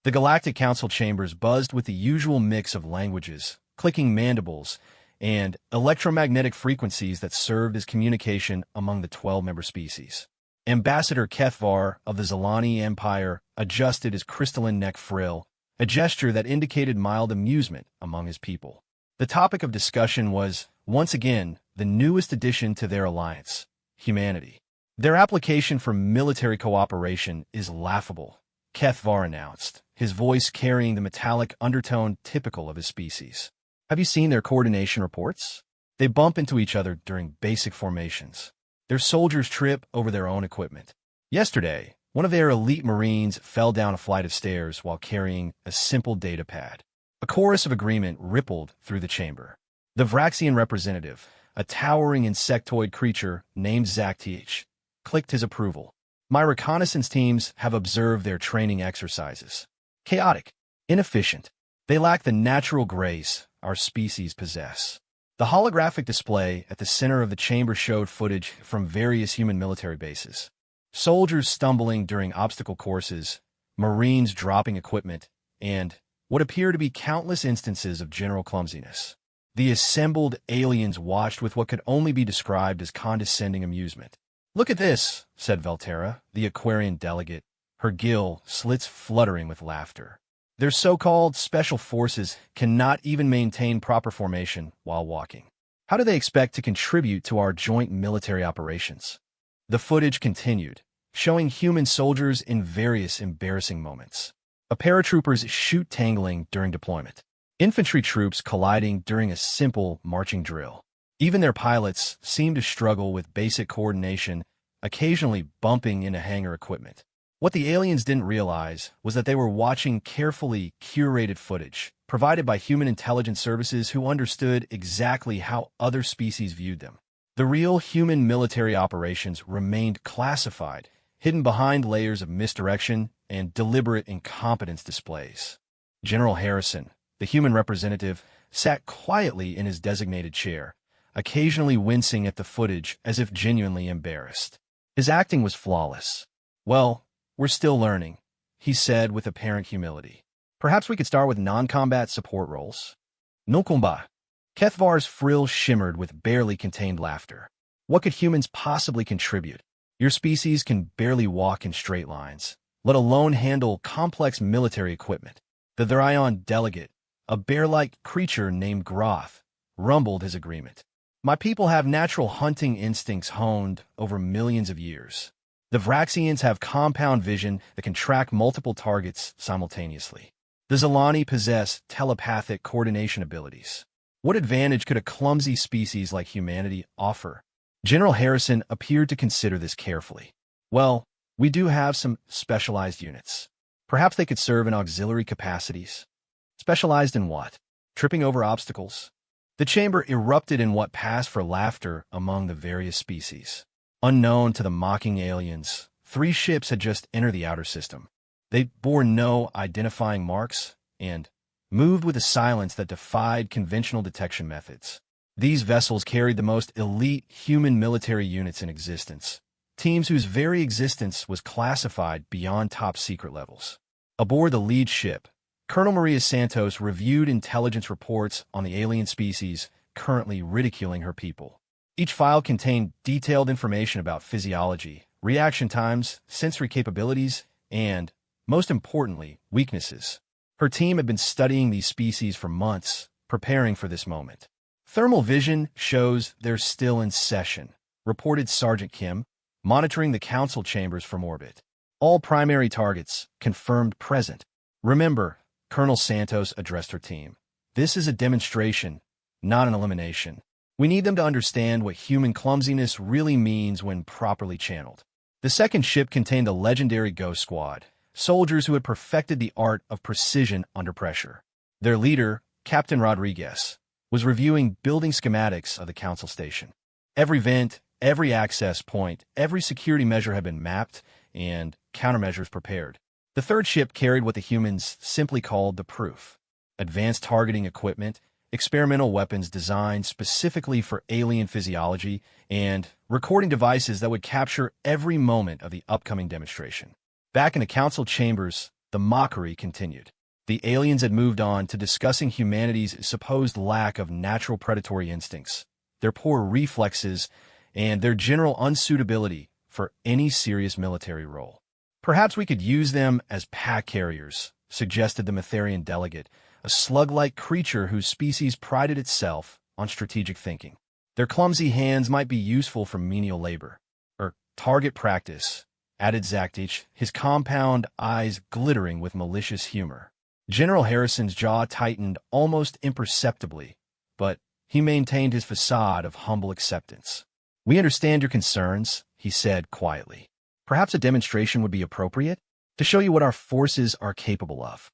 The Galactic Council chambers buzzed with the usual mix of languages, clicking mandibles, and electromagnetic frequencies that served as communication among the 12-member species. Ambassador Kethvar of the Zilani Empire adjusted his crystalline neck frill, a gesture that indicated mild amusement among his people. The topic of discussion was, once again, the newest addition to their alliance, humanity. Their application for military cooperation is laughable, Kethvar announced, his voice carrying the metallic undertone typical of his species. Have you seen their coordination reports? They bump into each other during basic formations. Their soldiers trip over their own equipment. Yesterday, one of their elite Marines fell down a flight of stairs while carrying a simple data pad. A chorus of agreement rippled through the chamber. The Vraxian representative, a towering insectoid creature named Zakth, clicked his approval. My reconnaissance teams have observed their training exercises. Chaotic, inefficient. They lack the natural grace our species possess. The holographic display at the center of the chamber showed footage from various human military bases. Soldiers stumbling during obstacle courses, Marines dropping equipment, and what appear to be countless instances of general clumsiness. The assembled aliens watched with what could only be described as condescending amusement. "Look at this," said Velterra, the Aquarian delegate, her gill slits fluttering with laughter. Their so-called special forces cannot even maintain proper formation while walking. How do they expect to contribute to our joint military operations? The footage continued, showing human soldiers in various embarrassing moments. A paratroopers shoot tangling during deployment. Infantry troops colliding during a simple marching drill. Even their pilots seem to struggle with basic coordination, occasionally bumping into hangar equipment. What the aliens didn't realize was that they were watching carefully curated footage, provided by human intelligence services who understood exactly how other species viewed them. The real human military operations remained classified, hidden behind layers of misdirection and deliberate incompetence displays. General Harrison, the human representative, sat quietly in his designated chair, occasionally wincing at the footage as if genuinely embarrassed. His acting was flawless. "Well, we're still learning," he said with apparent humility. "Perhaps we could start with non-combat support roles." "Nukumba." Kethvar's frill shimmered with barely contained laughter. "What could humans possibly contribute? Your species can barely walk in straight lines, let alone handle complex military equipment." The Therion delegate, a bear-like creature named Groth, rumbled his agreement. "My people have natural hunting instincts honed over millions of years. The Vraxians have compound vision that can track multiple targets simultaneously. The Zilani possess telepathic coordination abilities. What advantage could a clumsy species like humanity offer?" General Harrison appeared to consider this carefully. "Well, we do have some specialized units. Perhaps they could serve in auxiliary capacities." "Specialized in what? Tripping over obstacles?" The chamber erupted in what passed for laughter among the various species. Unknown to the mocking aliens, 3 ships had just entered the outer system. They bore no identifying marks and moved with a silence that defied conventional detection methods. These vessels carried the most elite human military units in existence, teams whose very existence was classified beyond top-secret levels. Aboard the lead ship, Colonel Maria Santos reviewed intelligence reports on the alien species currently ridiculing her people. Each file contained detailed information about physiology, reaction times, sensory capabilities, and, most importantly, weaknesses. Her team had been studying these species for months, preparing for this moment. "Thermal vision shows they're still in session," reported Sergeant Kim, monitoring the council chambers from orbit. "All primary targets confirmed present." "Remember," Colonel Santos addressed her team, "this is a demonstration, not an elimination. We need them to understand what human clumsiness really means when properly channeled." The second ship contained the legendary Ghost Squad, soldiers who had perfected the art of precision under pressure. Their leader, Captain Rodriguez, was reviewing building schematics of the council station. Every vent, every access point, every security measure had been mapped and countermeasures prepared. The third ship carried what the humans simply called the Proof: advanced targeting equipment, experimental weapons designed specifically for alien physiology, and recording devices that would capture every moment of the upcoming demonstration. Back in the council chambers, The mockery continued. The aliens had moved on to discussing humanity's supposed lack of natural predatory instincts, their poor reflexes, and their general unsuitability for any serious military role. Perhaps we could use them as pack carriers, suggested the Metherian delegate, a slug-like creature whose species prided itself on strategic thinking. Their clumsy hands might be useful for menial labor, or target practice, added Zaktich, his compound eyes glittering with malicious humor. General Harrison's jaw tightened almost imperceptibly, but he maintained his facade of humble acceptance. "We understand your concerns," he said quietly. "Perhaps a demonstration would be appropriate to show you what our forces are capable of."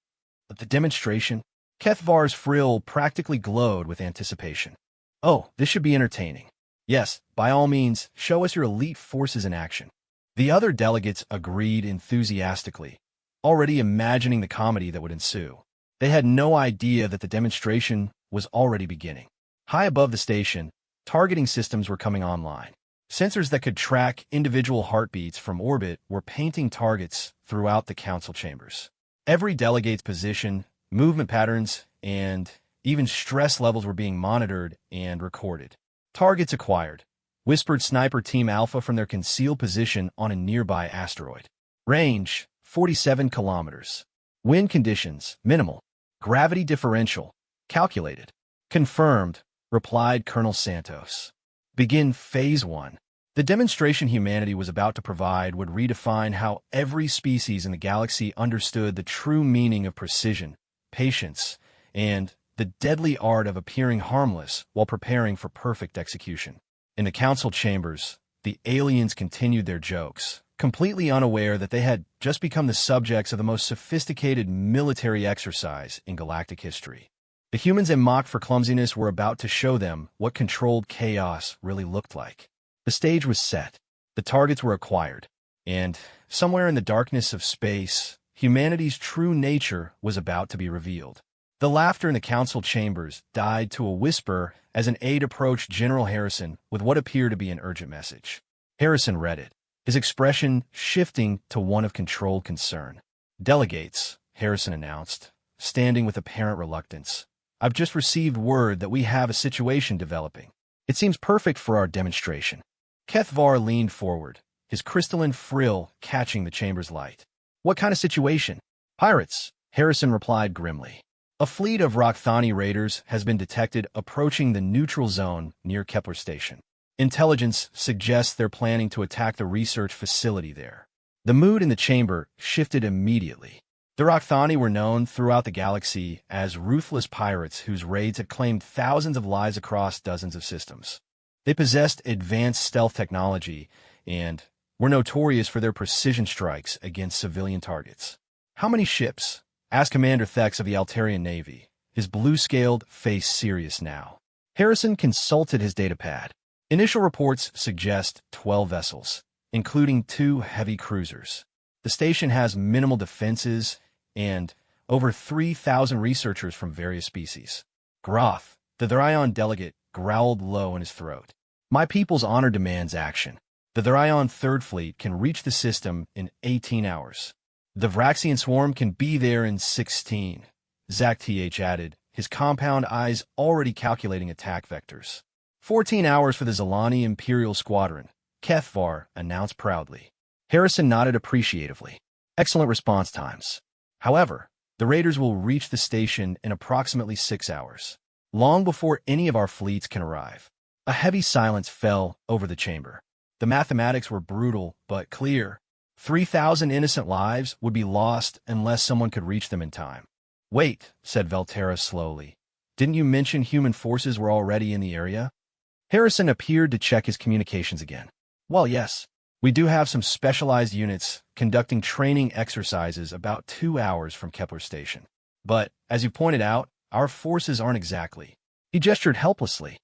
But the demonstration? Kethvar's frill practically glowed with anticipation. "Oh, this should be entertaining. Yes, by all means, show us your elite forces in action." The other delegates agreed enthusiastically, already imagining the comedy that would ensue. They had no idea that the demonstration was already beginning. High above the station, targeting systems were coming online. Sensors that could track individual heartbeats from orbit were painting targets throughout the council chambers. Every delegate's position, movement patterns, and even stress levels were being monitored and recorded. "Targets acquired," whispered Sniper Team Alpha from their concealed position on a nearby asteroid. "Range, 47 kilometers. Wind conditions, minimal. Gravity differential, calculated." "Confirmed," replied Colonel Santos. "Begin Phase 1. The demonstration humanity was about to provide would redefine how every species in the galaxy understood the true meaning of precision, patience, and the deadly art of appearing harmless while preparing for perfect execution." In the council chambers, the aliens continued their jokes, completely unaware that they had just become the subjects of the most sophisticated military exercise in galactic history. The humans in mock for clumsiness were about to show them what controlled chaos really looked like. The stage was set, the targets were acquired, and somewhere in the darkness of space, humanity's true nature was about to be revealed. The laughter in the council chambers died to a whisper as an aide approached General Harrison with what appeared to be an urgent message. Harrison read it, his expression shifting to one of controlled concern. "Delegates," Harrison announced, standing with apparent reluctance, "I've just received word that we have a situation developing. It seems perfect for our demonstration." Kethvar leaned forward, his crystalline frill catching the chamber's light. "What kind of situation?" "Pirates," Harrison replied grimly. "A fleet of Rakthani raiders has been detected approaching the neutral zone near Kepler Station. Intelligence suggests they're planning to attack the research facility there." The mood in the chamber shifted immediately. The Rakthani were known throughout the galaxy as ruthless pirates whose raids had claimed thousands of lives across dozens of systems. They possessed advanced stealth technology and were notorious for their precision strikes against civilian targets. "How many ships?" asked Commander Thex of the Altarian Navy, his blue-scaled face serious now. Harrison consulted his datapad. Initial reports suggest 12 vessels, including 2 heavy cruisers. The station has minimal defenses and over 3,000 researchers from various species. Groth, the Therion delegate, growled low in his throat. "My people's honor demands action. The Therion Third Fleet can reach the system in 18 hours. The Vraxian swarm can be there in 16, Zaktich added, his compound eyes already calculating attack vectors. 14 hours for the Zalani Imperial Squadron, Kethvar announced proudly. Harrison nodded appreciatively. Excellent response times. However, the raiders will reach the station in approximately 6 hours, long before any of our fleets can arrive. A heavy silence fell over the chamber. The mathematics were brutal but clear. 3,000 innocent lives would be lost unless someone could reach them in time. Wait, said Velterra slowly. Didn't you mention human forces were already in the area? Harrison appeared to check his communications again. Well, yes. We do have some specialized units conducting training exercises about 2 hours from Kepler Station. But, as you pointed out, our forces aren't exactly. He gestured helplessly.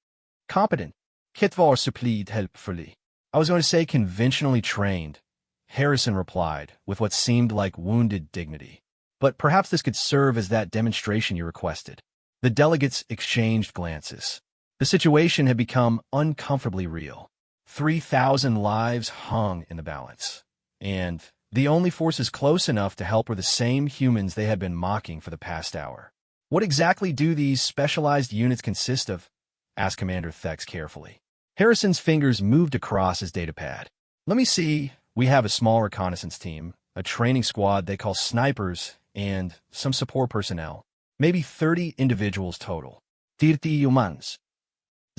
Competent. Kethvar supplied helpfully. I was going to say conventionally trained, Harrison replied, with what seemed like wounded dignity. But perhaps this could serve as that demonstration you requested. The delegates exchanged glances. The situation had become uncomfortably real. 3,000 lives hung in the balance, and The only forces close enough to help were the same humans they had been mocking for the past hour. What exactly do these specialized units consist of? Asked Commander Thex carefully. Harrison's fingers moved across his datapad. Let me see. We have a small reconnaissance team, a training squad they call snipers, and some support personnel. Maybe 30 individuals total. 30 humans.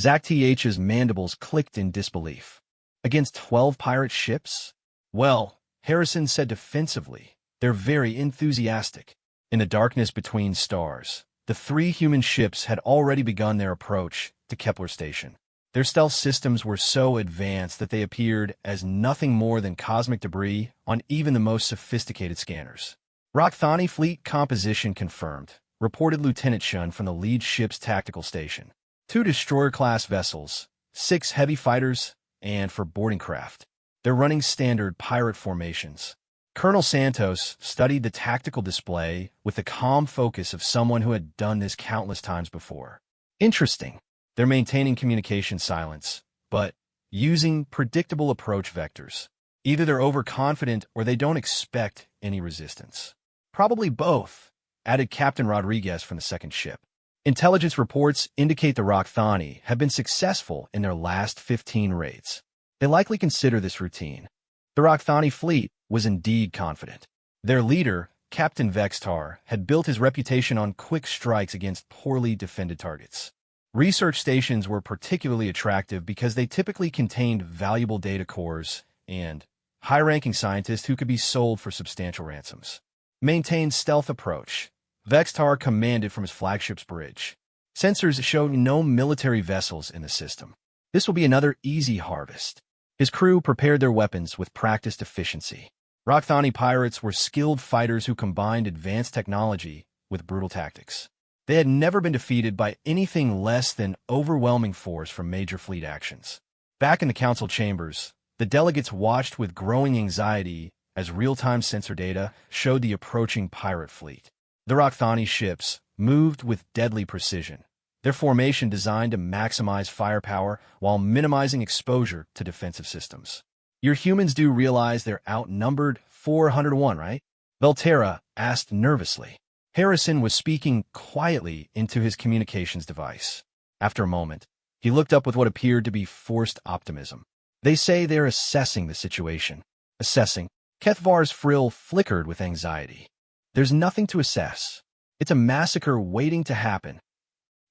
Zach TH's mandibles clicked in disbelief. Against 12 pirate ships? Well, Harrison said defensively, they're very enthusiastic. In the darkness between stars, the 3 human ships had already begun their approach to Kepler Station. Their stealth systems were so advanced that they appeared as nothing more than cosmic debris on even the most sophisticated scanners. Rakthani fleet composition confirmed, reported Lieutenant Shun from the lead ship's tactical station. 2 destroyer-class vessels, 6 heavy fighters, and 4 boarding craft. They're running standard pirate formations. Colonel Santos studied the tactical display with the calm focus of someone who had done this countless times before. Interesting. They're maintaining communication silence, but using predictable approach vectors. Either they're overconfident or they don't expect any resistance. Probably both, added Captain Rodriguez from the second ship. Intelligence reports indicate the Rakthani have been successful in their last 15 raids. They likely consider this routine. The Rakthani fleet was indeed confident. Their leader, Captain Vextar, had built his reputation on quick strikes against poorly defended targets. Research stations were particularly attractive because they typically contained valuable data cores and high-ranking scientists who could be sold for substantial ransoms. Maintained stealth approach. Vextar commanded from his flagship's bridge. Sensors showed no military vessels in the system. This will be another easy harvest. His crew prepared their weapons with practiced efficiency. Rakthani pirates were skilled fighters who combined advanced technology with brutal tactics. They had never been defeated by anything less than overwhelming force from major fleet actions. Back in the council chambers, the delegates watched with growing anxiety as real-time sensor data showed the approaching pirate fleet. The Rakthani ships moved with deadly precision, their formation designed to maximize firepower while minimizing exposure to defensive systems. Your humans do realize they're outnumbered 400-1, right? Velterra asked nervously. Harrison was speaking quietly into his communications device. After a moment, he looked up with what appeared to be forced optimism. They say they're assessing the situation. Assessing? Kethvar's frill flickered with anxiety. There's nothing to assess. It's a massacre waiting to happen.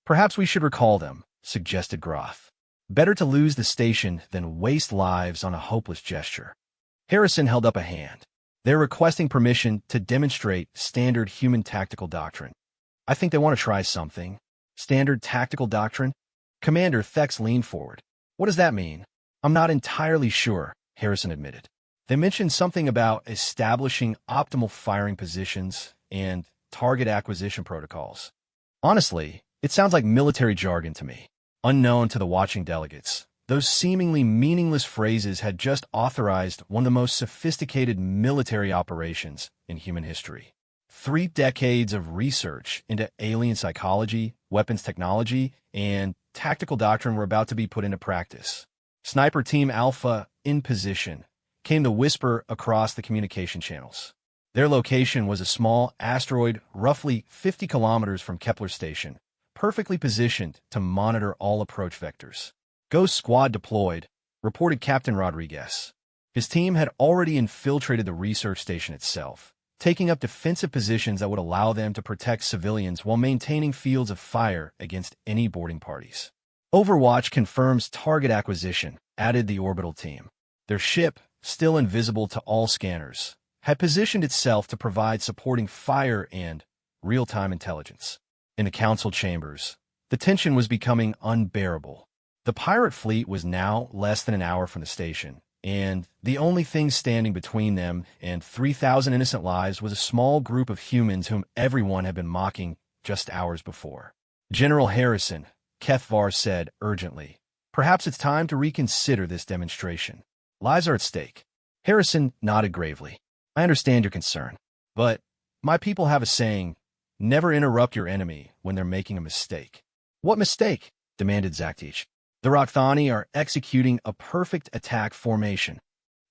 Perhaps we should recall them, suggested Groth. Better to lose the station than waste lives on a hopeless gesture. Harrison held up a hand. They're requesting permission to demonstrate standard human tactical doctrine. I think they want to try something. Standard tactical doctrine? Commander Thex leaned forward. What does that mean? I'm not entirely sure, Harrison admitted. They mentioned something about establishing optimal firing positions and target acquisition protocols. Honestly, it sounds like military jargon to me. Unknown to the watching delegates, those seemingly meaningless phrases had just authorized one of the most sophisticated military operations in human history. 3 decades of research into alien psychology, weapons technology, and tactical doctrine were about to be put into practice. Sniper Team Alpha in position, came the whisper across the communication channels. Their location was a small asteroid roughly 50 kilometers from Kepler Station, perfectly positioned to monitor all approach vectors. Ghost Squad deployed, reported Captain Rodriguez. His team had already infiltrated the research station itself, taking up defensive positions that would allow them to protect civilians while maintaining fields of fire against any boarding parties. Overwatch confirms target acquisition, added the orbital team. Their ship, still invisible to all scanners, had positioned itself to provide supporting fire and real-time intelligence. In the council chambers, the tension was becoming unbearable. The pirate fleet was now less than an hour from the station, and the only thing standing between them and 3,000 innocent lives was a small group of humans whom everyone had been mocking just hours before. General Harrison, Kethvar said urgently, perhaps it's time to reconsider this demonstration. Lives are at stake. Harrison nodded gravely. I understand your concern, but my people have a saying, never interrupt your enemy when they're making a mistake. What mistake? Demanded Zaktich. The Rakthani are executing a perfect attack formation.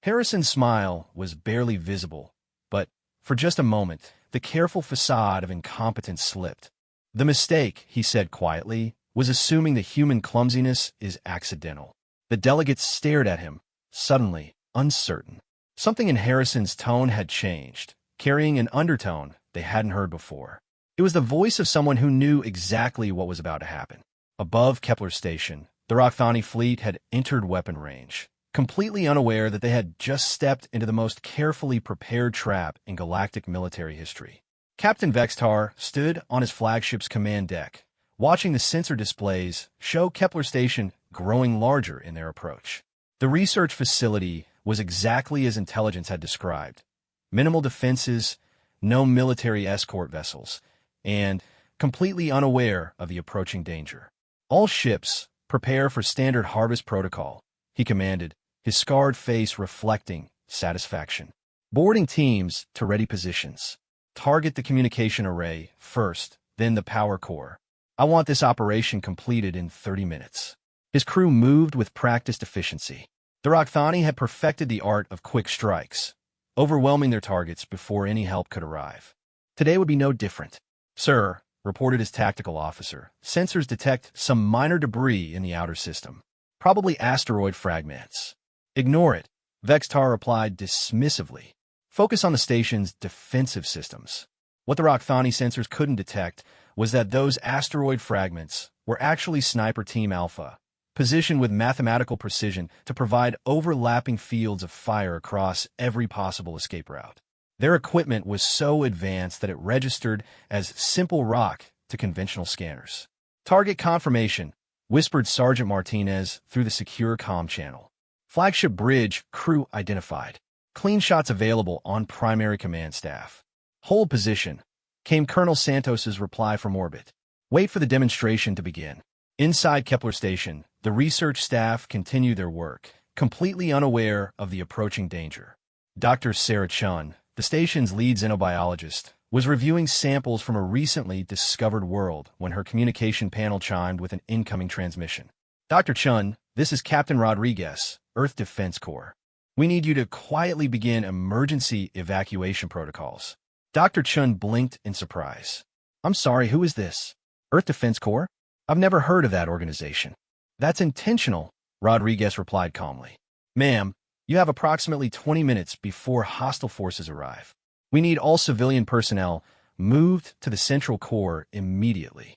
Harrison's smile was barely visible, but for just a moment, the careful facade of incompetence slipped. The mistake, he said quietly, was assuming that human clumsiness is accidental. The delegates stared at him, suddenly uncertain. Something in Harrison's tone had changed, carrying an undertone they hadn't heard before. It was the voice of someone who knew exactly what was about to happen. Above Kepler Station, the Rakthani fleet had entered weapon range, completely unaware that they had just stepped into the most carefully prepared trap in galactic military history. Captain Vextar stood on his flagship's command deck, watching the sensor displays show Kepler Station growing larger in their approach. The research facility was exactly as intelligence had described. Minimal defenses, no military escort vessels, and completely unaware of the approaching danger. All ships, prepare for standard harvest protocol, he commanded, his scarred face reflecting satisfaction. Boarding teams to ready positions. Target the communication array first, then the power core. I want this operation completed in 30 minutes. His crew moved with practiced efficiency. The Rakthani had perfected the art of quick strikes, overwhelming their targets before any help could arrive. Today would be no different. Sir, reported his tactical officer, sensors detect some minor debris in the outer system. Probably asteroid fragments. Ignore it, Vextar replied dismissively. Focus on the station's defensive systems. What the Rakthani sensors couldn't detect was that those asteroid fragments were actually Sniper Team Alpha, positioned with mathematical precision to provide overlapping fields of fire across every possible escape route. Their equipment was so advanced that it registered as simple rock to conventional scanners. Target confirmation, whispered Sergeant Martinez through the secure comm channel. Flagship bridge crew identified. Clean shots available on primary command staff. Hold position, came Colonel Santos's reply from orbit. Wait for the demonstration to begin. Inside Kepler Station, the research staff continued their work, completely unaware of the approaching danger. Dr. Sarah Chun, the station's lead xenobiologist, was reviewing samples from a recently discovered world when her communication panel chimed with an incoming transmission. Dr. Chun, this is Captain Rodriguez, Earth Defense Corps. We need you to quietly begin emergency evacuation protocols. Dr. Chun blinked in surprise. I'm sorry, who is this? Earth Defense Corps? I've never heard of that organization. That's intentional, Rodriguez replied calmly. Ma'am, you have approximately 20 minutes before hostile forces arrive. We need all civilian personnel moved to the central core immediately.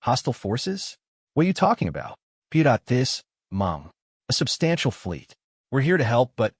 Hostile forces? What are you talking about? Pirates, Mom. A substantial fleet. We're here to help, but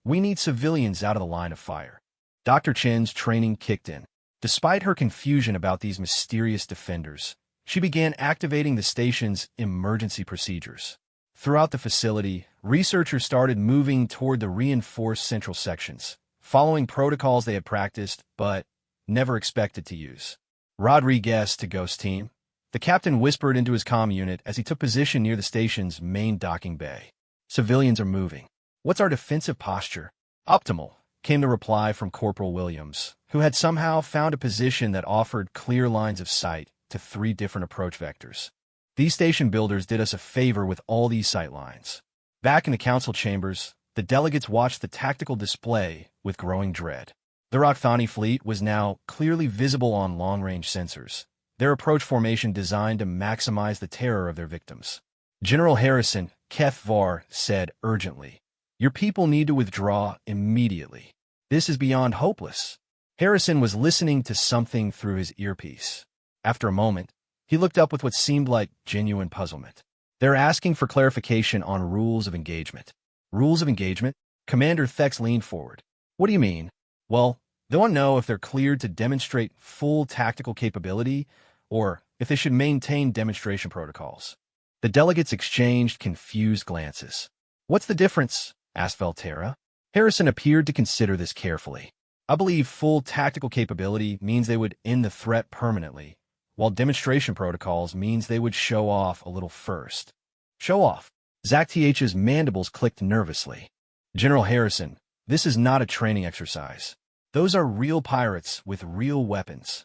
we need civilians out of the line of fire. Dr. Chen's training kicked in. Despite her confusion about these mysterious defenders, she began activating the station's emergency procedures. Throughout the facility, researchers started moving toward the reinforced central sections, following protocols they had practiced but never expected to use. Rodriguez to Ghost Team. The captain whispered into his comm unit as he took position near the station's main docking bay. Civilians are moving. What's our defensive posture? Optimal, came the reply from Corporal Williams, who had somehow found a position that offered clear lines of sight to 3 different approach vectors. These station builders did us a favor with all these sight lines. Back in the council chambers, the delegates watched the tactical display with growing dread. The Rakthani fleet was now clearly visible on long-range sensors, their approach formation designed to maximize the terror of their victims. General Harrison, Keth Var, said urgently, "Your people need to withdraw immediately. This is beyond hopeless." Harrison was listening to something through his earpiece. After a moment, he looked up with what seemed like genuine puzzlement. They're asking for clarification on rules of engagement. Rules of engagement? Commander Thex leaned forward. What do you mean? Well, they want to know if they're cleared to demonstrate full tactical capability or if they should maintain demonstration protocols. The delegates exchanged confused glances. What's the difference? Asked Valterra. Harrison appeared to consider this carefully. I believe full tactical capability means they would end the threat permanently, while demonstration protocols means they would show off a little first. Show off. Zach TH's mandibles clicked nervously. General Harrison, this is not a training exercise. Those are real pirates with real weapons.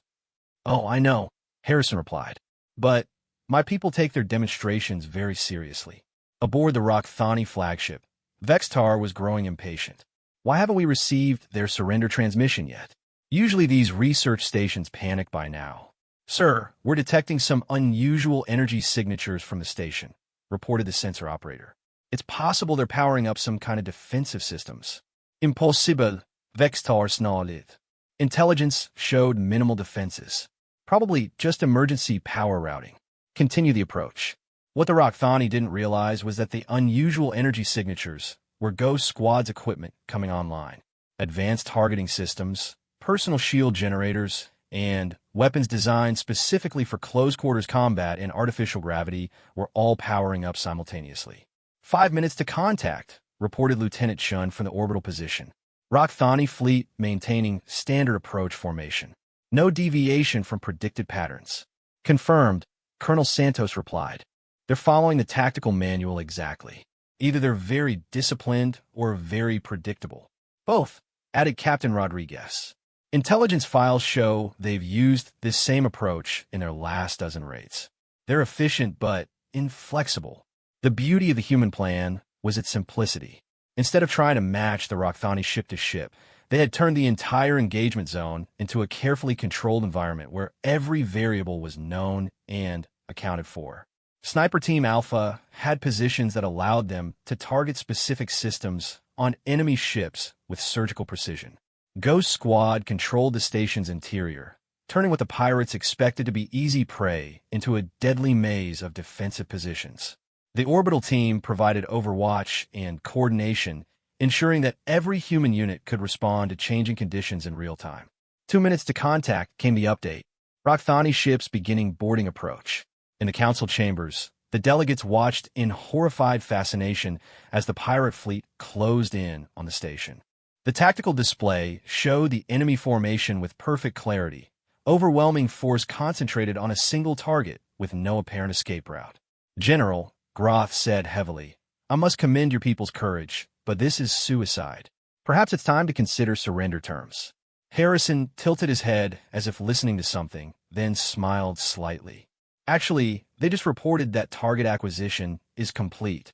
Oh, I know, Harrison replied. But my people take their demonstrations very seriously. Aboard the Rakthani flagship, Vextar was growing impatient. Why haven't we received their surrender transmission yet? Usually these research stations panic by now. Sir, we're detecting some unusual energy signatures from the station, reported the sensor operator. It's possible they're powering up some kind of defensive systems. Impossible, Vextar snarled. Intelligence showed minimal defenses. Probably just emergency power routing. Continue the approach. What the Rockthani didn't realize was that the unusual energy signatures were Ghost Squad's equipment coming online. Advanced targeting systems, personal shield generators, and weapons designed specifically for close-quarters combat and artificial gravity were all powering up simultaneously. 5 minutes to contact, reported Lieutenant Chun from the orbital position. Rockthani fleet maintaining standard approach formation. No deviation from predicted patterns. Confirmed, Colonel Santos replied. They're following the tactical manual exactly. Either they're very disciplined or very predictable. Both, added Captain Rodriguez. Intelligence files show they've used this same approach in their last dozen raids. They're efficient but inflexible. The beauty of the human plan was its simplicity. Instead of trying to match the Rockthani ship to ship, they had turned the entire engagement zone into a carefully controlled environment where every variable was known and accounted for. Sniper Team Alpha had positions that allowed them to target specific systems on enemy ships with surgical precision. Ghost Squad controlled the station's interior, turning what the pirates expected to be easy prey into a deadly maze of defensive positions. The orbital team provided overwatch and coordination, ensuring that every human unit could respond to changing conditions in real time. 2 minutes to contact came the update. Rockthani ships beginning boarding approach. In the council chambers, the delegates watched in horrified fascination as the pirate fleet closed in on the station. The tactical display showed the enemy formation with perfect clarity, overwhelming force concentrated on a single target with no apparent escape route. General, Groth said heavily, I must commend your people's courage, but this is suicide. Perhaps it's time to consider surrender terms. Harrison tilted his head as if listening to something, then smiled slightly. Actually, they just reported that target acquisition is complete.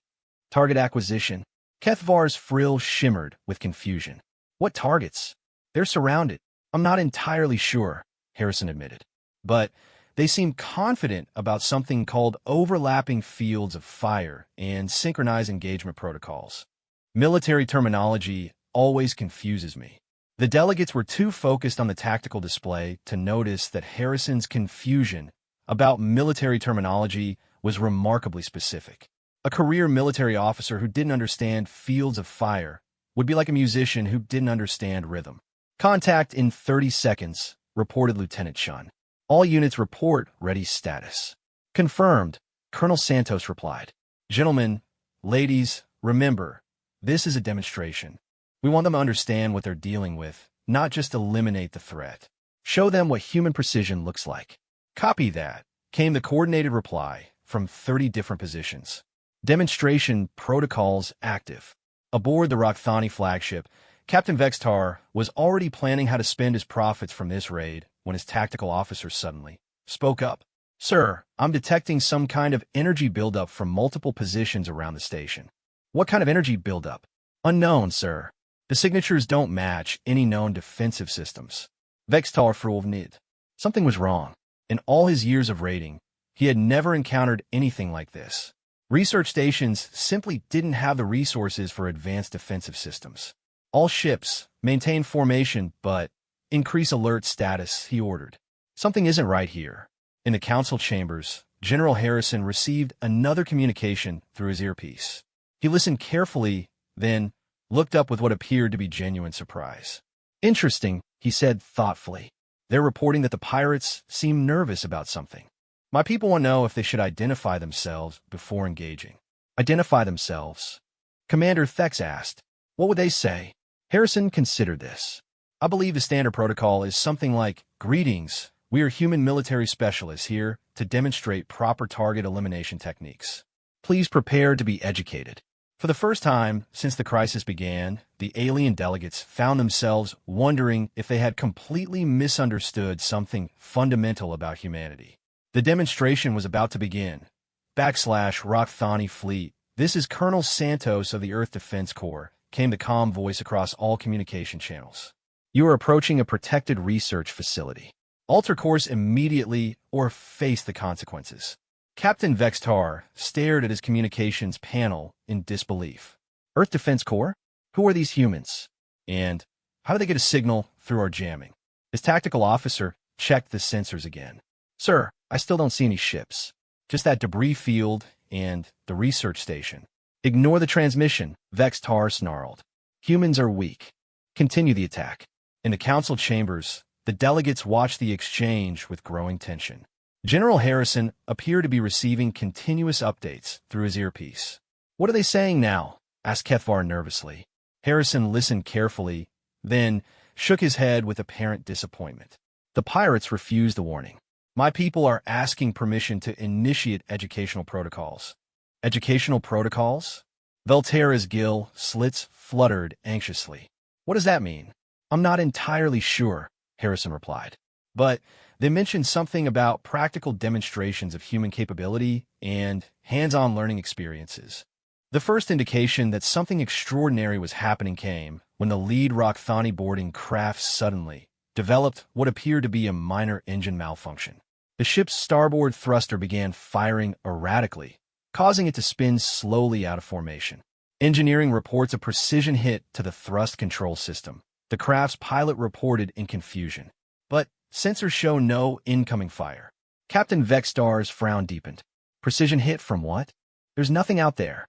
Target acquisition? Kethvar's frill shimmered with confusion. What targets? They're surrounded. I'm not entirely sure, Harrison admitted. But they seem confident about something called overlapping fields of fire and synchronized engagement protocols. Military terminology always confuses me. The delegates were too focused on the tactical display to notice that Harrison's confusion about military terminology was remarkably specific. A career military officer who didn't understand fields of fire would be like a musician who didn't understand rhythm. Contact in 30 seconds, reported Lieutenant Chun. All units report ready status. Confirmed, Colonel Santos replied. Gentlemen, ladies, remember, this is a demonstration. We want them to understand what they're dealing with, not just eliminate the threat. Show them what human precision looks like. Copy that, came the coordinated reply from 30 different positions. Demonstration protocols active. Aboard the Rockthani flagship, Captain Vextar was already planning how to spend his profits from this raid when his tactical officer suddenly spoke up. Sir, I'm detecting some kind of energy buildup from multiple positions around the station. What kind of energy buildup? Unknown, sir. The signatures don't match any known defensive systems. Vextar frulvnid. Something was wrong. In all his years of raiding, he had never encountered anything like this. Research stations simply didn't have the resources for advanced defensive systems. All ships maintain formation, but increase alert status, he ordered. Something isn't right here. In the council chambers, General Harrison received another communication through his earpiece. He listened carefully, then looked up with what appeared to be genuine surprise. Interesting, he said thoughtfully. They're reporting that the pirates seem nervous about something. My people want to know if they should identify themselves before engaging. Identify themselves? Commander Thex asked. What would they say? Harrison considered this. I believe the standard protocol is something like, Greetings, we are human military specialists here to demonstrate proper target elimination techniques. Please prepare to be educated. For the first time since the crisis began, the alien delegates found themselves wondering if they had completely misunderstood something fundamental about humanity. The demonstration was about to begin. Rockthani Fleet. This is Colonel Santos of the Earth Defense Corps, came the calm voice across all communication channels. You are approaching a protected research facility. Alter course immediately or face the consequences. Captain Vextar stared at his communications panel in disbelief. Earth Defense Corps? Who are these humans? And how do they get a signal through our jamming? His tactical officer checked the sensors again. Sir, I still don't see any ships. Just that debris field and the research station. Ignore the transmission, Vextar snarled. Humans are weak. Continue the attack. In the council chambers, the delegates watched the exchange with growing tension. General Harrison appeared to be receiving continuous updates through his earpiece. What are they saying now? Asked Kethvar nervously. Harrison listened carefully, then shook his head with apparent disappointment. The pirates refused the warning. My people are asking permission to initiate educational protocols. Educational protocols? Velterra's gill slits fluttered anxiously. What does that mean? I'm not entirely sure, Harrison replied. But they mentioned something about practical demonstrations of human capability and hands-on learning experiences. The first indication that something extraordinary was happening came when the lead Rockthani boarding craft suddenly developed what appeared to be a minor engine malfunction. The ship's starboard thruster began firing erratically, causing it to spin slowly out of formation. Engineering reports a precision hit to the thrust control system. The craft's pilot reported in confusion. But sensors show no incoming fire. Captain Vextar's frown deepened. Precision hit from what? There's nothing out there.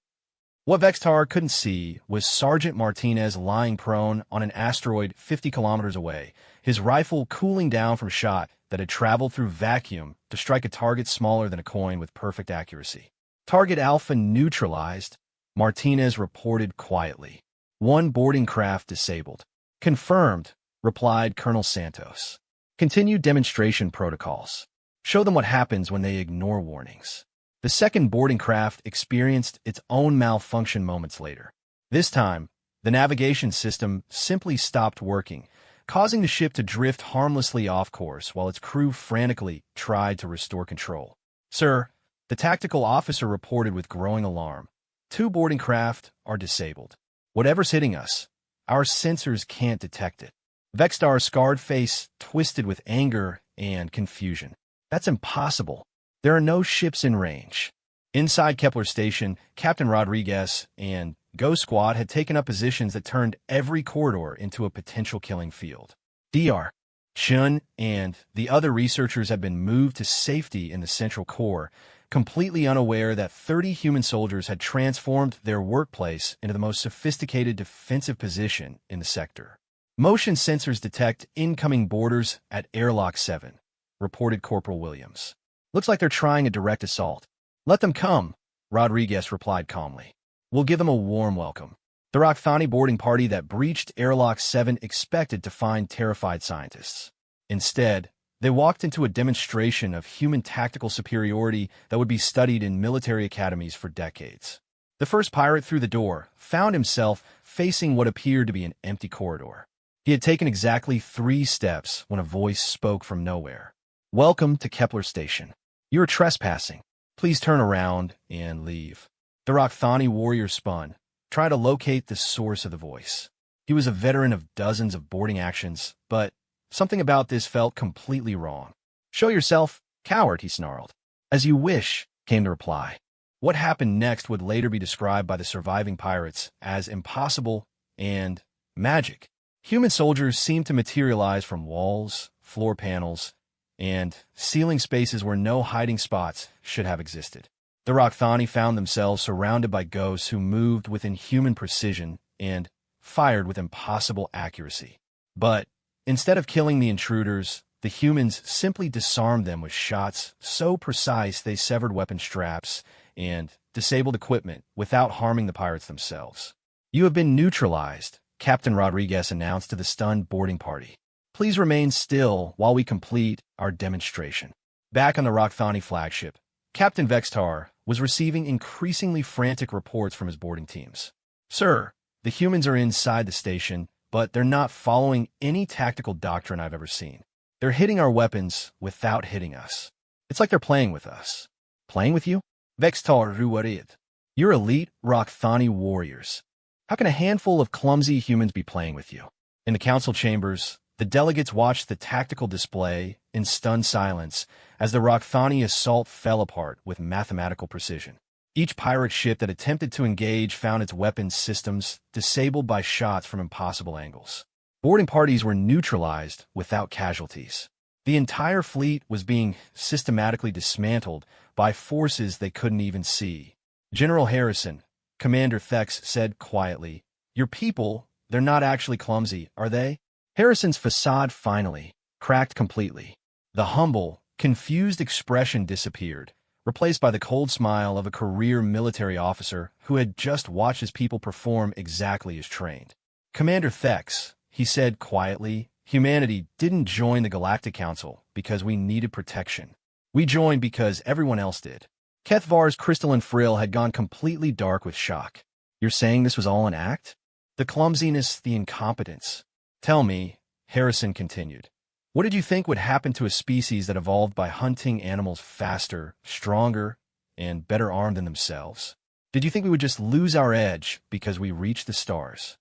What Vextar couldn't see was Sergeant Martinez lying prone on an asteroid 50 kilometers away, his rifle cooling down from shot that had traveled through vacuum to strike a target smaller than a coin with perfect accuracy. Target Alpha neutralized, Martinez reported quietly. One boarding craft disabled. Confirmed, replied Colonel Santos. Continue demonstration protocols. Show them what happens when they ignore warnings. The second boarding craft experienced its own malfunction moments later. This time, the navigation system simply stopped working, causing the ship to drift harmlessly off course while its crew frantically tried to restore control. Sir, the tactical officer reported with growing alarm. 2 boarding craft are disabled. Whatever's hitting us, our sensors can't detect it. Vextar's scarred face twisted with anger and confusion. That's impossible. There are no ships in range. Inside Kepler Station, Captain Rodriguez and Ghost Squad had taken up positions that turned every corridor into a potential killing field. Dr. Chun and the other researchers had been moved to safety in the central core, completely unaware that 30 human soldiers had transformed their workplace into the most sophisticated defensive position in the sector. Motion sensors detect incoming boarders at Airlock 7, reported Corporal Williams. Looks like they're trying a direct assault. Let them come, Rodriguez replied calmly. We'll give them a warm welcome. The Rockthani boarding party that breached Airlock 7 expected to find terrified scientists. Instead, they walked into a demonstration of human tactical superiority that would be studied in military academies for decades. The first pirate through the door found himself facing what appeared to be an empty corridor. He had taken exactly 3 steps when a voice spoke from nowhere. Welcome to Kepler Station. You are trespassing. Please turn around and leave. The Rockthani warrior spun, trying to locate the source of the voice. He was a veteran of dozens of boarding actions, but something about this felt completely wrong. Show yourself, coward, he snarled. As you wish, came the reply. What happened next would later be described by the surviving pirates as impossible and magic. Human soldiers seemed to materialize from walls, floor panels, and ceiling spaces where no hiding spots should have existed. The Rockthani found themselves surrounded by ghosts who moved with inhuman precision and fired with impossible accuracy. But instead of killing the intruders, the humans simply disarmed them with shots so precise they severed weapon straps and disabled equipment without harming the pirates themselves. You have been neutralized, Captain Rodriguez announced to the stunned boarding party. Please remain still while we complete our demonstration. Back on the Rockthani flagship, Captain Vextar was receiving increasingly frantic reports from his boarding teams. Sir, the humans are inside the station, but they're not following any tactical doctrine I've ever seen. They're hitting our weapons without hitting us. It's like they're playing with us. Playing with you? Vextar Ruwarid. You're elite Rockthani warriors. How can a handful of clumsy humans be playing with you? In the council chambers, the delegates watched the tactical display in stunned silence as the Rockthani assault fell apart with mathematical precision. Each pirate ship that attempted to engage found its weapons systems disabled by shots from impossible angles. Boarding parties were neutralized without casualties. The entire fleet was being systematically dismantled by forces they couldn't even see. General Harrison, Commander Thex, said quietly, "Your people, they're not actually clumsy, are they?" Harrison's facade finally cracked completely. The humble, confused expression disappeared, replaced by the cold smile of a career military officer who had just watched his people perform exactly as trained. "Commander Thex," he said quietly, "humanity didn't join the Galactic Council because we needed protection. We joined because everyone else did." Kethvar's crystalline frill had gone completely dark with shock. "You're saying this was all an act? The clumsiness, the incompetence. Tell me," Harrison continued, "what did you think would happen to a species that evolved by hunting animals faster, stronger, and better armed than themselves? Did you think we would just lose our edge because we reached the stars?"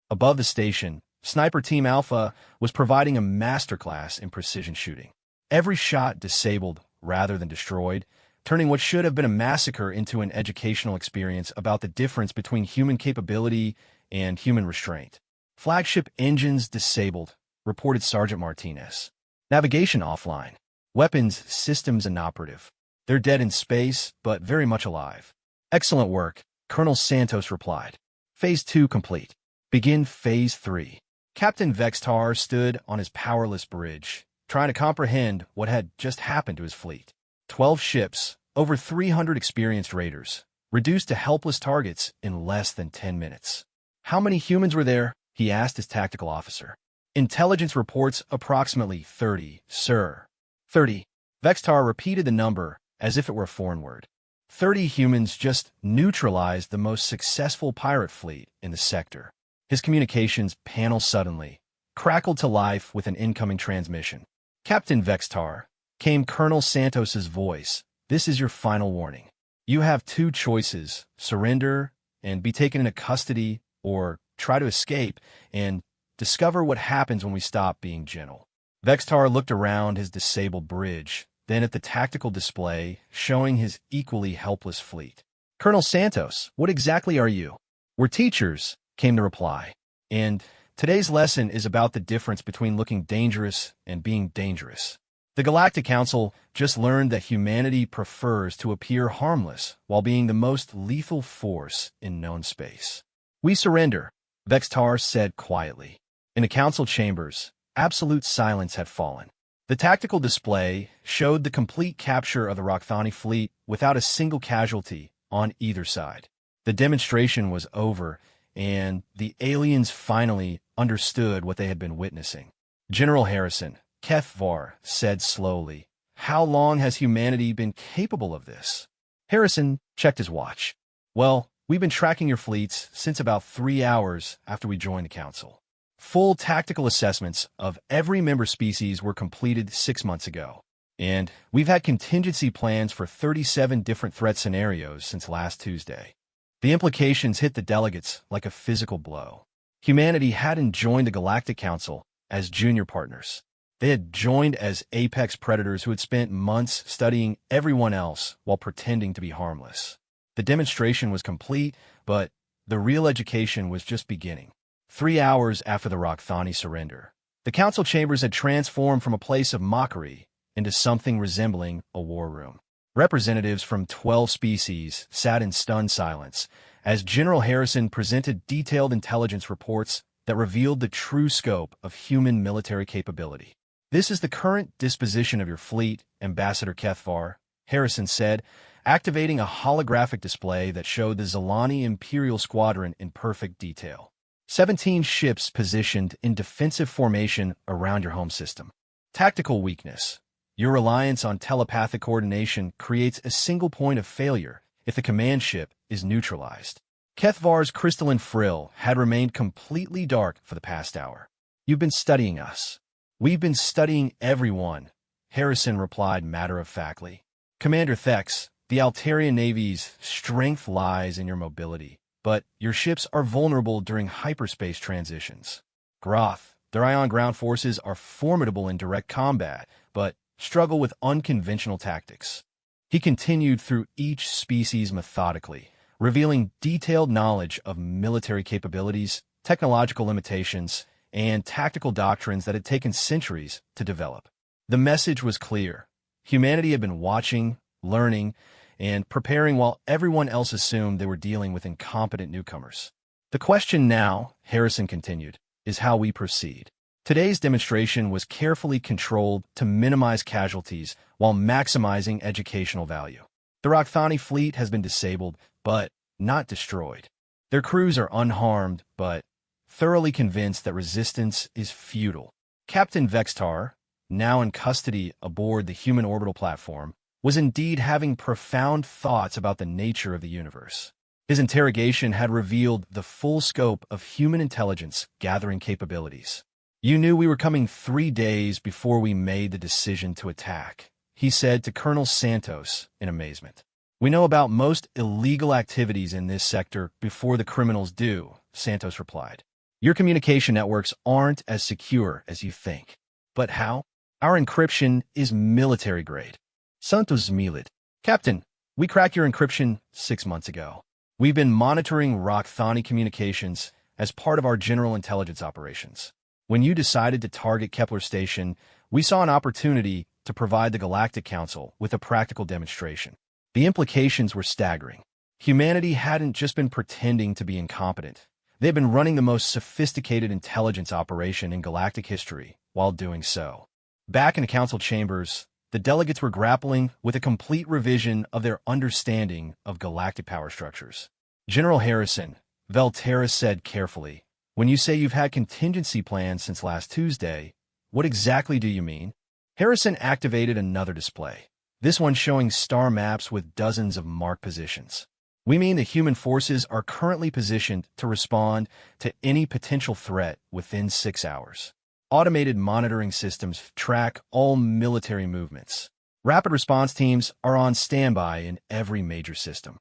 Above the station, Sniper Team Alpha was providing a masterclass in precision shooting. Every shot disabled rather than destroyed, turning what should have been a massacre into an educational experience about the difference between human capability and human restraint. "Flagship engines disabled," reported Sergeant Martinez. "Navigation offline. Weapons systems inoperative. They're dead in space, but very much alive." "Excellent work," Colonel Santos replied. "Phase 2 complete. Begin Phase 3. Captain Vextar stood on his powerless bridge, trying to comprehend what had just happened to his fleet. 12 ships, over 300 experienced raiders, reduced to helpless targets in less than 10 minutes. "How many humans were there?" he asked his tactical officer. "Intelligence reports approximately 30, sir." 30. Vextar repeated the number as if it were a foreign word. 30 humans just neutralized the most successful pirate fleet in the sector. His communications panel suddenly crackled to life with an incoming transmission. "Captain Vextar," came Colonel Santos's voice, "this is your final warning. You have two choices: surrender and be taken into custody, or try to escape and discover what happens when we stop being gentle." Vextar looked around his disabled bridge, then at the tactical display showing his equally helpless fleet. "Colonel Santos, what exactly are you?" "We're teachers," came the reply. "And today's lesson is about the difference between looking dangerous and being dangerous. The Galactic Council just learned that humanity prefers to appear harmless while being the most lethal force in known space." "We surrender," Vextar said quietly. In the council chambers, absolute silence had fallen. The tactical display showed the complete capture of the Rockthani fleet without a single casualty on either side. The demonstration was over, and the aliens finally understood what they had been witnessing. General Harrison, Kethvar, said slowly, "How long has humanity been capable of this?" Harrison checked his watch. "Well, we've been tracking your fleets since about 3 hours after we joined the Council. Full tactical assessments of every member species were completed 6 months ago, and we've had contingency plans for 37 different threat scenarios since last Tuesday." The implications hit the delegates like a physical blow. Humanity hadn't joined the Galactic Council as junior partners. They had joined as apex predators who had spent months studying everyone else while pretending to be harmless. The demonstration was complete, but the real education was just beginning. 3 hours after the Rockthani surrender, the council chambers had transformed from a place of mockery into something resembling a war room. Representatives from 12 species sat in stunned silence as General Harrison presented detailed intelligence reports that revealed the true scope of human military capability. "This is the current disposition of your fleet, Ambassador Kethvar," Harrison said, activating a holographic display that showed the Zalani Imperial Squadron in perfect detail. 17 ships positioned in defensive formation around your home system. Tactical weakness. Your reliance on telepathic coordination creates a single point of failure if the command ship is neutralized. Kethvar's crystalline frill had remained completely dark for the past hour. "You've been studying us." "We've been studying everyone," Harrison replied matter-of-factly. "Commander Thex, the Altarian Navy's strength lies in your mobility, but your ships are vulnerable during hyperspace transitions. Groth, their ion ground forces are formidable in direct combat, but struggle with unconventional tactics. He continued through each species methodically, revealing detailed knowledge of military capabilities, technological limitations, and tactical doctrines that had taken centuries to develop. The message was clear. Humanity had been watching, learning, and preparing while everyone else assumed they were dealing with incompetent newcomers. The question now, Harrison continued, is how we proceed. Today's demonstration was carefully controlled to minimize casualties while maximizing educational value. The Rakthani fleet has been disabled, but not destroyed. Their crews are unharmed, but thoroughly convinced that resistance is futile. Captain Vextar, now in custody aboard the human orbital platform, was indeed having profound thoughts about the nature of the universe. His interrogation had revealed the full scope of human intelligence gathering capabilities. "You knew we were coming 3 days before we made the decision to attack," he said to Colonel Santos in amazement. "We know about most illegal activities in this sector before the criminals do," Santos replied. "Your communication networks aren't as secure as you think." "But how?" "Our encryption is military grade." Santos smiled. "Captain, we cracked your encryption 6 months ago. We've been monitoring Rakthani communications as part of our general intelligence operations. When you decided to target Kepler Station, we saw an opportunity to provide the Galactic Council with a practical demonstration. The implications were staggering. Humanity hadn't just been pretending to be incompetent. They had been running the most sophisticated intelligence operation in galactic history while doing so. Back in the council chambers, the delegates were grappling with a complete revision of their understanding of galactic power structures. "General Harrison," Valterra said carefully, "when you say you've had contingency plans since last Tuesday, what exactly do you mean?" Harrison activated another display, this one showing star maps with dozens of marked positions. "We mean the human forces are currently positioned to respond to any potential threat within 6 hours. Automated monitoring systems track all military movements. Rapid response teams are on standby in every major system."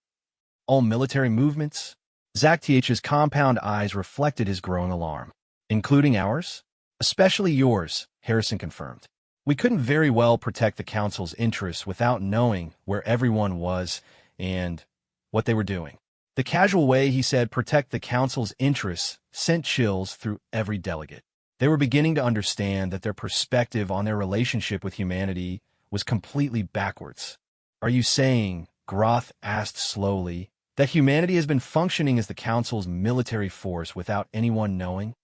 "All military movements?" Zaktich's compound eyes reflected his growing alarm. "Including ours?" "Especially yours," Harrison confirmed. "We couldn't very well protect the Council's interests without knowing where everyone was and what they were doing." The casual way he said protect the Council's interests sent chills through every delegate. They were beginning to understand that their perspective on their relationship with humanity was completely backwards. "Are you saying," Groth asked slowly, "that humanity has been functioning as the Council's military force without anyone knowing?"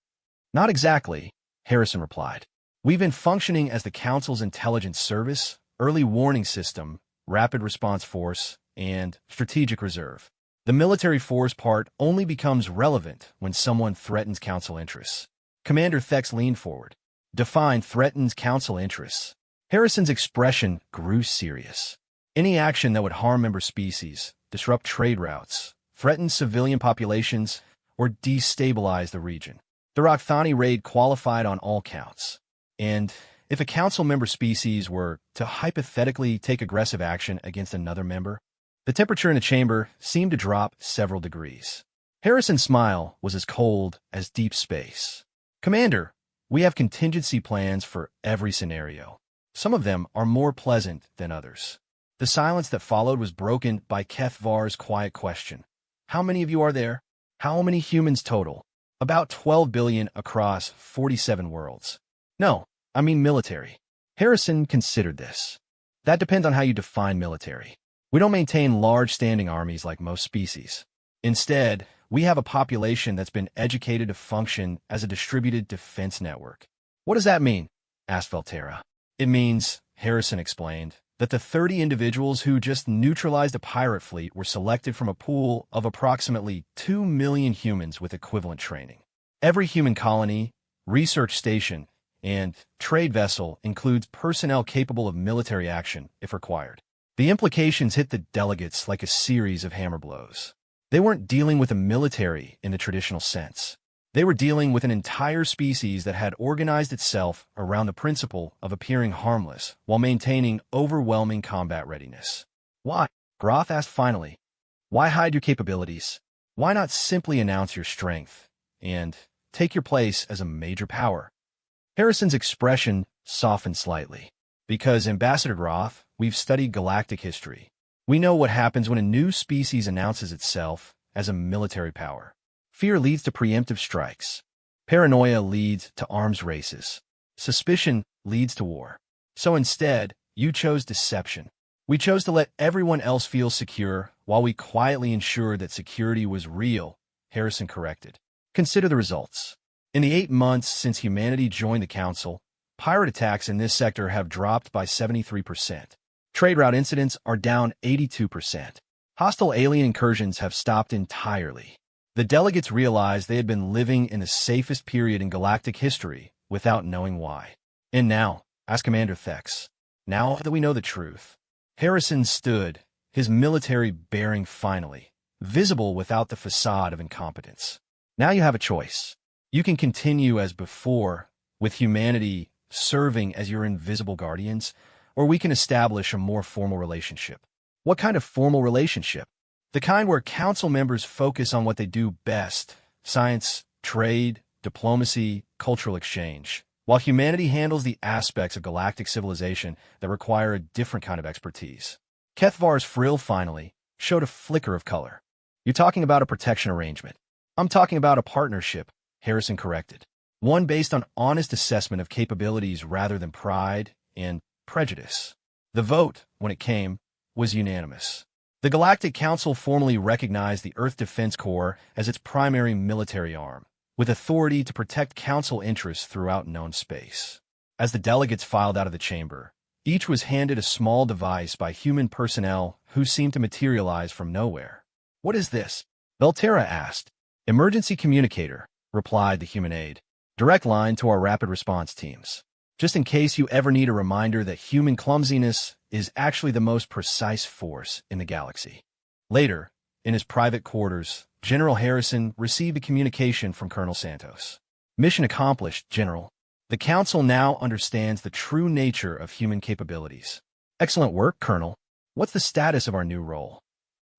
"Not exactly," Harrison replied. "We've been functioning as the Council's intelligence service, early warning system, rapid response force, and strategic reserve. The military force part only becomes relevant when someone threatens Council interests." Commander Thex leaned forward. "Define threatens Council interests." Harrison's expression grew serious. "Any action that would harm member species, disrupt trade routes, threaten civilian populations, or destabilize the region. The Rakthani raid qualified on all counts. And if a Council member species were to hypothetically take aggressive action against another member." The temperature in the chamber seemed to drop several degrees. Harrison's smile was as cold as deep space. "Commander, we have contingency plans for every scenario. Some of them are more pleasant than others." The silence that followed was broken by Kethvar's quiet question. "How many of you are there?" "How many humans total?" "About 12 billion across 47 worlds." "No, I mean military." Harrison considered this. "That depends on how you define military. We don't maintain large standing armies like most species. Instead, we have a population that's been educated to function as a distributed defense network." "What does that mean?" asked Valterra. "It means," Harrison explained, "that the 30 individuals who just neutralized a pirate fleet were selected from a pool of approximately 2 million humans with equivalent training. Every human colony, research station, and trade vessel includes personnel capable of military action if required." The implications hit the delegates like a series of hammer blows. They weren't dealing with a military in the traditional sense. They were dealing with an entire species that had organized itself around the principle of appearing harmless while maintaining overwhelming combat readiness. "Why?" Groth asked finally. "Why hide your capabilities?" Why not simply announce your strength and take your place as a major power? Harrison's expression softened slightly. Because, Ambassador Groff, we've studied galactic history. We know what happens when a new species announces itself as a military power. Fear leads to preemptive strikes. Paranoia leads to arms races. Suspicion leads to war. So instead, you chose deception. We chose to let everyone else feel secure while we quietly ensured that security was real, Harrison corrected. Consider the results. In the 8 months since humanity joined the Council, pirate attacks in this sector have dropped by 73%. Trade route incidents are down 82%. Hostile alien incursions have stopped entirely. The delegates realized they had been living in the safest period in galactic history without knowing why. And now, asked Commander Thex, now that we know the truth. Harrison stood, his military bearing finally, visible without the facade of incompetence. Now you have a choice. You can continue as before, with humanity serving as your invisible guardians, or we can establish a more formal relationship. What kind of formal relationship? The kind where council members focus on what they do best: science, trade, diplomacy, cultural exchange, while humanity handles the aspects of galactic civilization that require a different kind of expertise. Kethvar's frill finally showed a flicker of color. You're talking about a protection arrangement. I'm talking about a partnership, Harrison corrected. One based on honest assessment of capabilities rather than pride and prejudice. The vote, when it came, was unanimous. The Galactic Council formally recognized the Earth Defense Corps as its primary military arm, with authority to protect Council interests throughout known space. As the delegates filed out of the chamber, each was handed a small device by human personnel who seemed to materialize from nowhere. "What is this?" Belterra asked. "Emergency communicator," replied the human aide. "Direct line to our rapid response teams. Just in case you ever need a reminder that human clumsiness is actually the most precise force in the galaxy." Later, in his private quarters, General Harrison received a communication from Colonel Santos. "Mission accomplished, General. The Council now understands the true nature of human capabilities." "Excellent work, Colonel. What's the status of our new role?"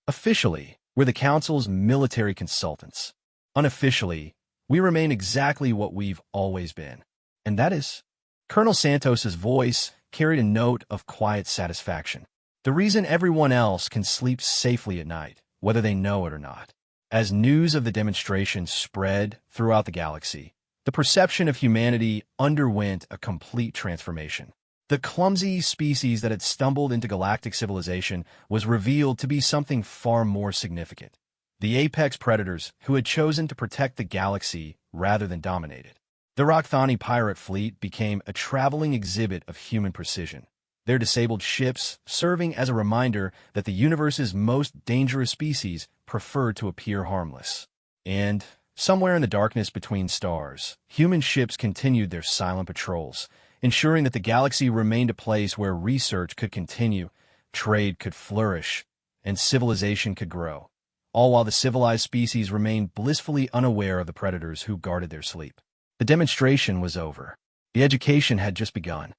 "Officially, we're the Council's military consultants. Unofficially, we remain exactly what we've always been. And that is..." Colonel Santos's voice carried a note of quiet satisfaction. "The reason everyone else can sleep safely at night, whether they know it or not." As news of the demonstration spread throughout the galaxy, the perception of humanity underwent a complete transformation. The clumsy species that had stumbled into galactic civilization was revealed to be something far more significant. The apex predators who had chosen to protect the galaxy rather than dominate it. The Rakthani pirate fleet became a traveling exhibit of human precision, their disabled ships serving as a reminder that the universe's most dangerous species preferred to appear harmless. And, somewhere in the darkness between stars, human ships continued their silent patrols, ensuring that the galaxy remained a place where research could continue, trade could flourish, and civilization could grow, all while the civilized species remained blissfully unaware of the predators who guarded their sleep. The demonstration was over. The education had just begun.